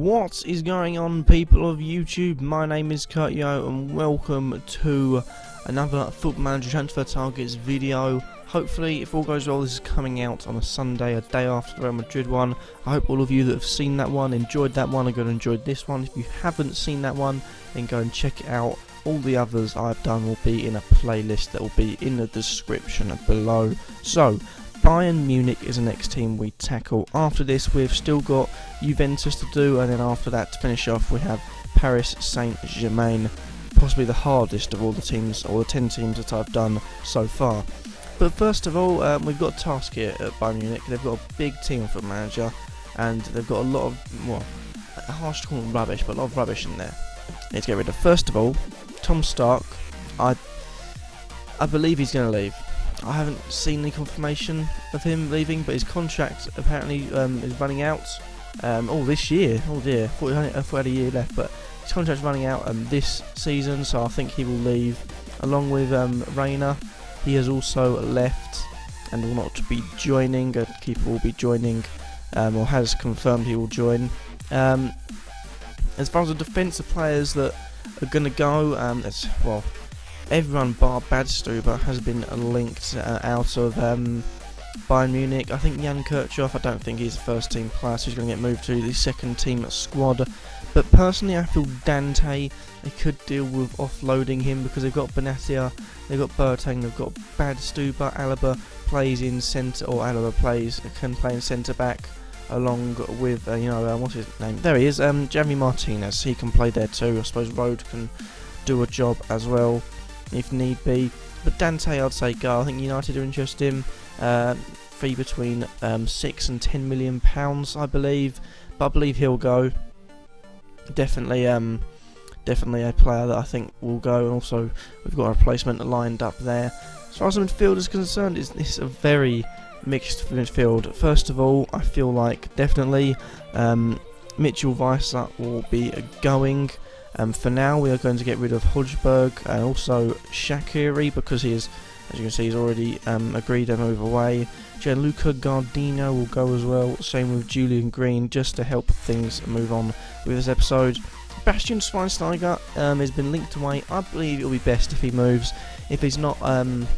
What is going on, people of YouTube? My name is Kurtyo and welcome to another Football Manager Transfer Targets video. Hopefully, if all goes well, this is coming out on a Sunday, a day after the Real Madrid one. I hope all of you that have seen that one, enjoyed that one, are going to enjoy this one. If you haven't seen that one, then go and check it out. All the others I've done will be in a playlist that will be in the description below. So, Bayern Munich is the next team we tackle. After this, we've still got Juventus to do, and then after that, to finish off, we have Paris Saint-Germain, possibly the hardest of all the teams, or the 10 teams that I've done so far. But first of all, we've got a task here at Bayern Munich. They've got a big team for manager, and they've got a lot of, well, harsh to call them rubbish, but a lot of rubbish in there. Need to get rid of. First of all, Tom Stark. I believe he's going to leave. I haven't seen any confirmation of him leaving, but his contract apparently is running out this year. Oh dear, I thought he had a year left, but his contract's running out this season, so I think he will leave. Along with Reina, he has also left and will not be joining. A keeper will be joining, or has confirmed he will join. As far as the defensive players that are going to go, well, everyone bar Badstuber has been linked out of Bayern Munich. I think Jan Kirchhoff, I don't think he's a first team player, so he's going to get moved to the second team squad. But personally, I feel Dante, they could deal with offloading him because they've got Benatia, they've got Boateng, they've got Badstuber. Alaba plays in centre, or Alaba can play in centre back, along with what's his name? There he is, Javi Martinez. He can play there too. I suppose Rode can do a job as well if need be. But Dante, I'd say go. I think United are interested in him. Fee between 6 and 10 million pounds, I believe. But I believe he'll go. Definitely a player that I think will go. And also, we've got a replacement lined up there. As far as the midfield is concerned, it's a very mixed midfield. First of all, I feel like definitely Mitchell Weiser will be going. For now, we are going to get rid of Hojberg and also Shaqiri because he is, as you can see, he's already agreed to move away. Gianluca Gardino will go as well. Same with Julian Green, just to help things move on with this episode. Bastian Schweinsteiger has been linked away. I believe it will be best if he moves. If he's not, even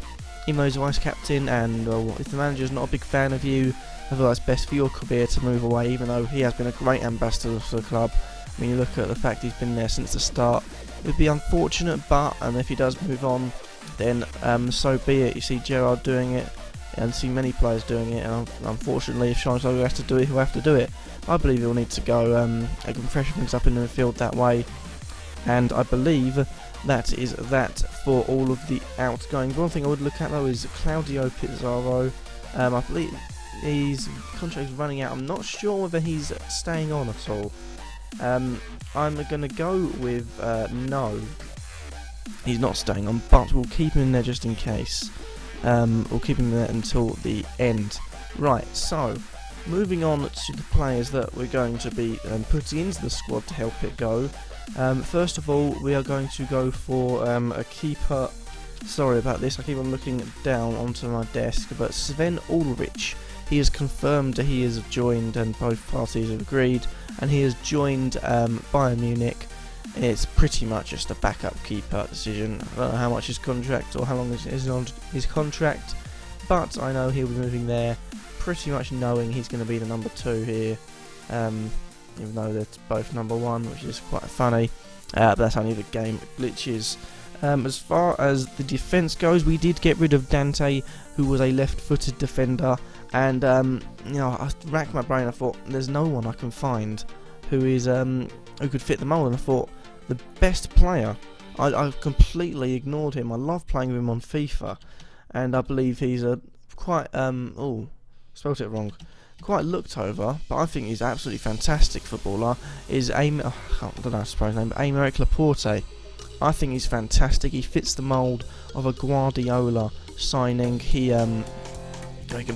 though he's vice captain, and if the manager's not a big fan of you, I feel that's best for your career to move away. Even though he has been a great ambassador for the club. When you look at the fact he's been there since the start, it would be unfortunate, but if he does move on, then so be it. You see Gerrard doing it, and see many players doing it, and unfortunately, if Schweinsteiger has to do it, he'll have to do it. I believe he'll need to go. I can freshen things up in the midfield that way, and I believe that is that for all of the outgoing. One thing I would look at though is Claudio Pizarro. I believe his contract is running out. I'm not sure whether he's staying on at all. I'm going to go with no, he's not staying on, but we'll keep him in there just in case. We'll keep him there until the end. Right, so moving on to the players that we're going to be putting into the squad to help it go. First of all, we are going to go for a keeper. Sorry about this, I keep on looking down onto my desk, but Sven Ulrich. He has confirmed that he has joined, and both parties have agreed, and he has joined Bayern Munich. It's pretty much just a backup keeper decision. I don't know how much his contract, or how long is on his contract, but I know he'll be moving there, pretty much knowing he's going to be the number 2 here, even though they're both number 1, which is quite funny, but that's only the game glitches. As far as the defence goes, we did get rid of Dante, who was a left-footed defender, and I racked my brain. I thought there's no one I can find who is who could fit the mould, and I thought the best player. I completely ignored him. I love playing with him on FIFA, and I believe he's a quite spelled it wrong. Quite looked over, but I think he's absolutely fantastic footballer. Is I don't know how to spell his name, but Aymeric Laporte. I think he's fantastic. He fits the mould of a Guardiola signing. He can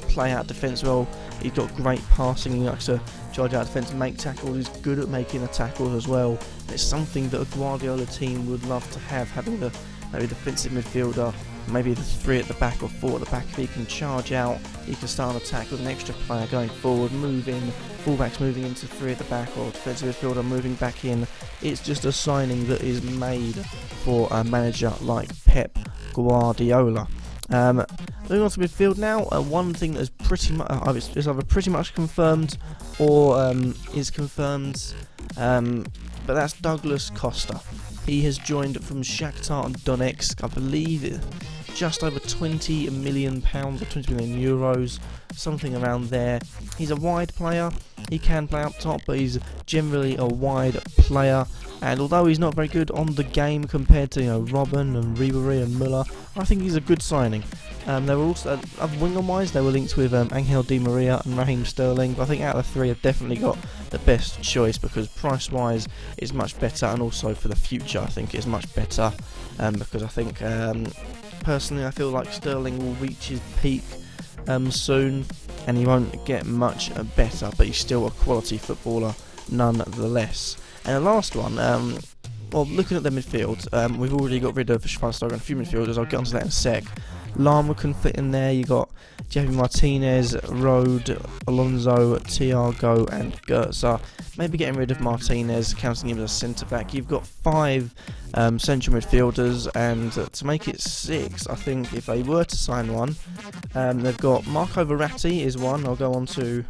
play out defence well. He's got great passing. He likes to charge out defence and make tackles. He's good at making the tackles as well. It's something that a Guardiola team would love to have, having the maybe defensive midfielder maybe the 3 at the back or 4 at the back. If he can charge out, he can start an attack with an extra player going forward, move in, fullbacks moving into 3 at the back, or defensive midfielder moving back in. It's just a signing that is made for a manager like Pep Guardiola. Moving on to midfield now, one thing that is pretty much is either pretty much confirmed or is confirmed, but that's Douglas Costa. He has joined from Shakhtar Donetsk, I believe just over £20 million or 20 million euros, something around there. He's a wide player, he can play up top, but he's generally a wide player. And although he's not very good on the game compared to Robben and Ribery and Müller, I think he's a good signing. They were also, winger-wise, they were linked with Angel Di Maria and Raheem Sterling, but I think out of the 3 have definitely got the best choice because price-wise it's much better, and also for the future I think it's much better, because I think, personally I feel like Sterling will reach his peak soon, and he won't get much better, but he's still a quality footballer nonetheless. And the last one, well, looking at the midfield, we've already got rid of Schweinsteiger and a few midfielders. I'll get onto that in a sec. Lama can fit in there. You got Javi Martinez, Rode, Alonso, Thiago, and Goetze. Maybe getting rid of Martinez, counting him as a centre back. You've got 5 central midfielders, and to make it 6, I think if they were to sign one, they've got Marco Verratti is one. I'll go on to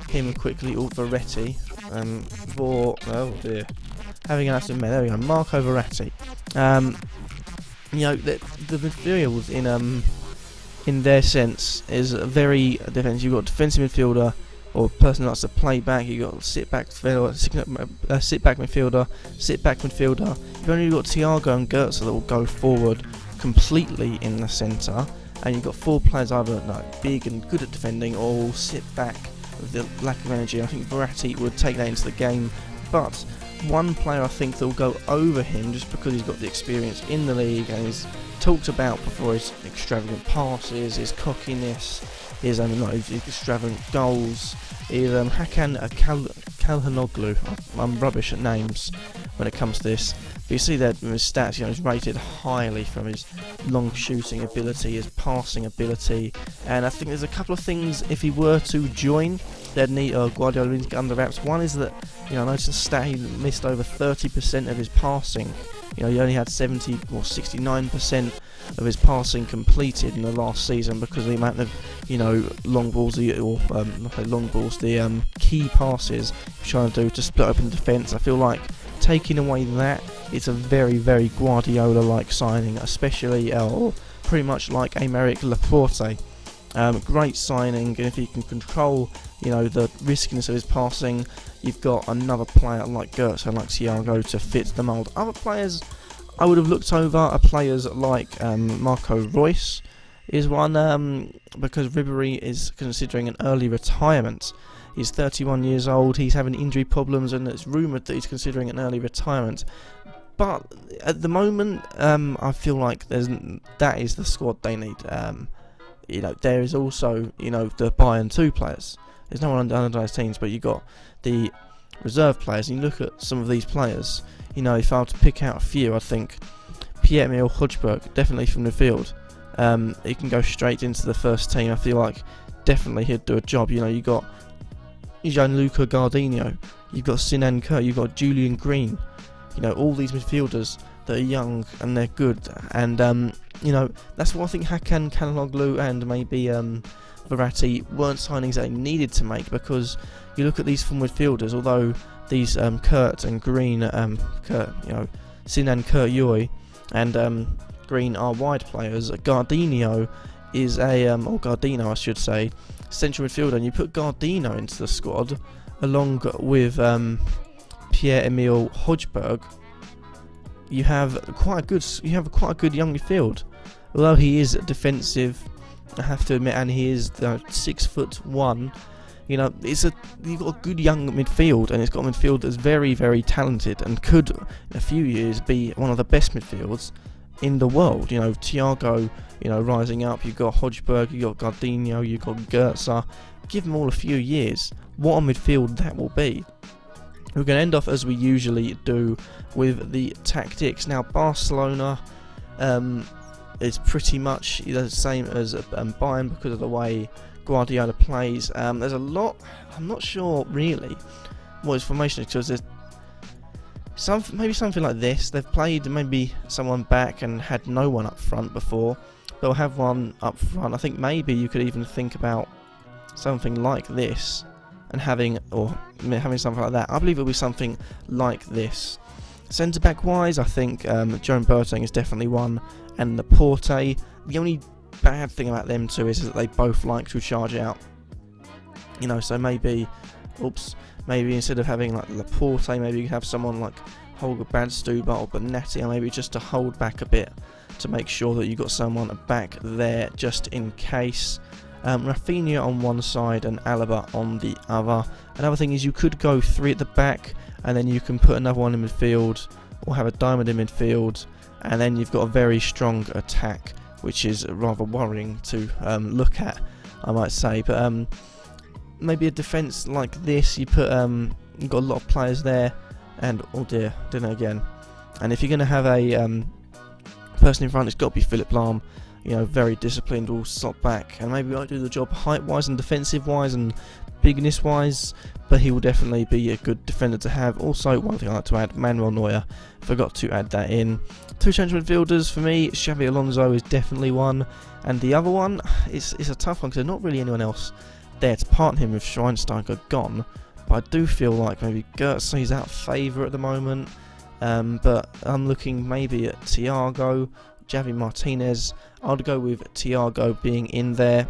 him quickly. Verratti. Oh dear, having an absolute mess. There we go, Marco Verratti. The midfield in their sense is very defensive. You've got defensive midfielder or person that likes to play back. You've got sit back midfielder. You've only got Thiago and Goetze that will go forward completely in the centre, and you've got 4 players either big and good at defending or will sit back with the lack of energy. I think Verratti would take that into the game, but one player I think that will go over him just because he's got the experience in the league and he's talked about before his extravagant passes, his cockiness, his extravagant goals, is Hakan Calhanoglu. I'm rubbish at names when it comes to this, but you see that in his stats, he's rated highly from his long shooting ability, his passing ability, and I think there's a couple of things if he were to join they'd need Guardiola to get under wraps. One is that I noticed a stat he missed over 30% of his passing. He only had 70 or 69% of his passing completed in the last season because of the amount of long balls, the key passes he's trying to do to split open defence. I feel like taking away that, it's a very, very Guardiola-like signing, especially pretty much like Aymeric Laporte. Great signing, and if he can control the riskiness of his passing, you've got another player like Goetze and like Thiago to fit the mould. Other players I would have looked over are players like Marco Reus is one, because Ribery is considering an early retirement. He's 31 years old, he's having injury problems, and it's rumoured that he's considering an early retirement. But at the moment, I feel like that is the squad they need. There is also, the Bayern 2 players. There's no one under those teams, but you've got the reserve players, and you look at some of these players, if I were to pick out a few, I think Pierre-Emile Hojbjerg, definitely from the field. He can go straight into the first team. I feel like definitely he'd do a job. You've got Gianluca Gardino, you've got Sinan Kerr, you've got Julian Green. All these midfielders that are young and they're good, and that's what I think Hakan Calhanoglu and maybe Verratti weren't signings that they needed to make, because you look at these full midfielders, although these Kurt and Green, Sinan Kurt and Green are wide players, Gardino is Gardino I should say, central midfielder, and you put Gardino into the squad along with Pierre-Emile Hojbjerg, you have quite a good young midfield. Although he is defensive, I have to admit, and he is 6'1". You've got a good young midfield, and it's got a midfield that's very, very talented and could, in a few years, be one of the best midfields in the world. Thiago, rising up. You've got Hojbjerg, you've got Gardino, you've got Goetze. Give them all a few years. What a midfield that will be. We're going to end off as we usually do with the tactics. Now, Barcelona, is pretty much the same as Bayern because of the way Guardiola plays. There's a lot. I'm not sure really what his formation is, because there's maybe something like this. They've played maybe someone back and had no one up front before. They'll have one up front. I think maybe you could even think about something like this and having something like that. I believe it'll be something like this. Centre back wise, I think Joan Boateng is definitely one, and Laporte. The only bad thing about them two is that they both like to charge out. You know, so maybe instead of having like Laporte, maybe you could have someone like Holger Badstuber or Benetti, or maybe just to hold back a bit to make sure that you've got someone back there just in case. Rafinha on one side and Alaba on the other. Another thing is you could go 3 at the back, and then you can put another one in midfield, or have a diamond in midfield, and then you've got a very strong attack, which is rather worrying to look at, I might say. But maybe a defence like this, you put you've got a lot of players there, and oh dear, didn't I again. And if you're going to have a person in front, it's got to be Philipp Lahm. You know, very disciplined, will slot back, and maybe won't do the job height-wise and defensive-wise and bigness-wise, but he will definitely be a good defender to have. Also, one thing I like to add, Manuel Neuer, forgot to add that in. 2 central midfielders for me, Xabi Alonso is definitely one, and the other one is a tough one because there's not really anyone else there to partner him with Schweinsteiger gone, but I do feel like maybe Götze is out of favour at the moment, but I'm looking maybe at Thiago, Javi Martinez. I'd go with Thiago being in there,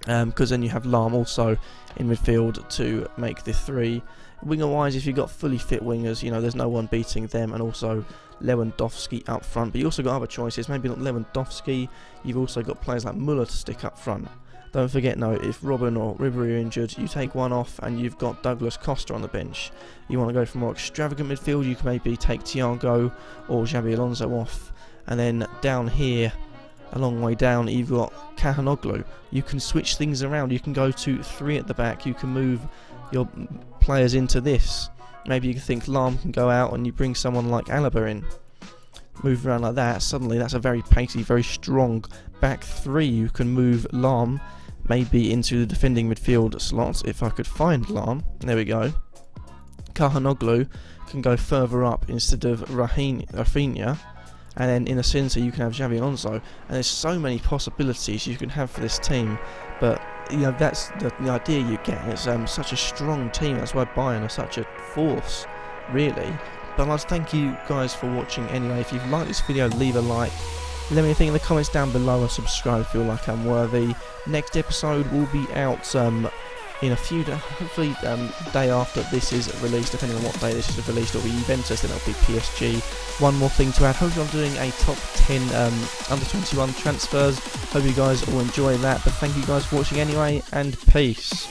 because then you have Lahm also in midfield to make the 3. Winger wise, if you've got fully fit wingers, you know, there's no one beating them, and also Lewandowski up front. But you also got other choices, maybe not Lewandowski, you've also got players like Müller to stick up front. Don't forget, no, if Robben or Ribery are injured, you take one off and you've got Douglas Costa on the bench. You want to go for more extravagant midfield, you can maybe take Thiago or Xabi Alonso off. And then down here, a long way down, you've got Calhanoglu. You can switch things around. You can go to 3 at the back. You can move your players into this. Maybe you can think Lahm can go out and you bring someone like Alaba in. Move around like that. Suddenly that's a very pacey, very strong back 3. You can move Lahm maybe into the defending midfield slots if I could find Lahm. There we go. Calhanoglu can go further up instead of Rafinha. And then in the centre you can have Xabi Alonso, and there's so many possibilities you can have for this team. But you know, that's the idea you get. It's such a strong team. That's why Bayern are such a force, really. But I'd like to thank you guys for watching anyway. If you've liked this video, leave a like. Let me know in the comments down below, and subscribe if you feel like I'm worthy. Next episode will be out in a few days, hopefully day after this is released, depending on what day this is released. It'll be Juventus, then it'll be PSG. One more thing to add, hopefully I'm doing a top 10 under 21 transfers. Hope you guys all enjoy that, but thank you guys for watching anyway, and peace.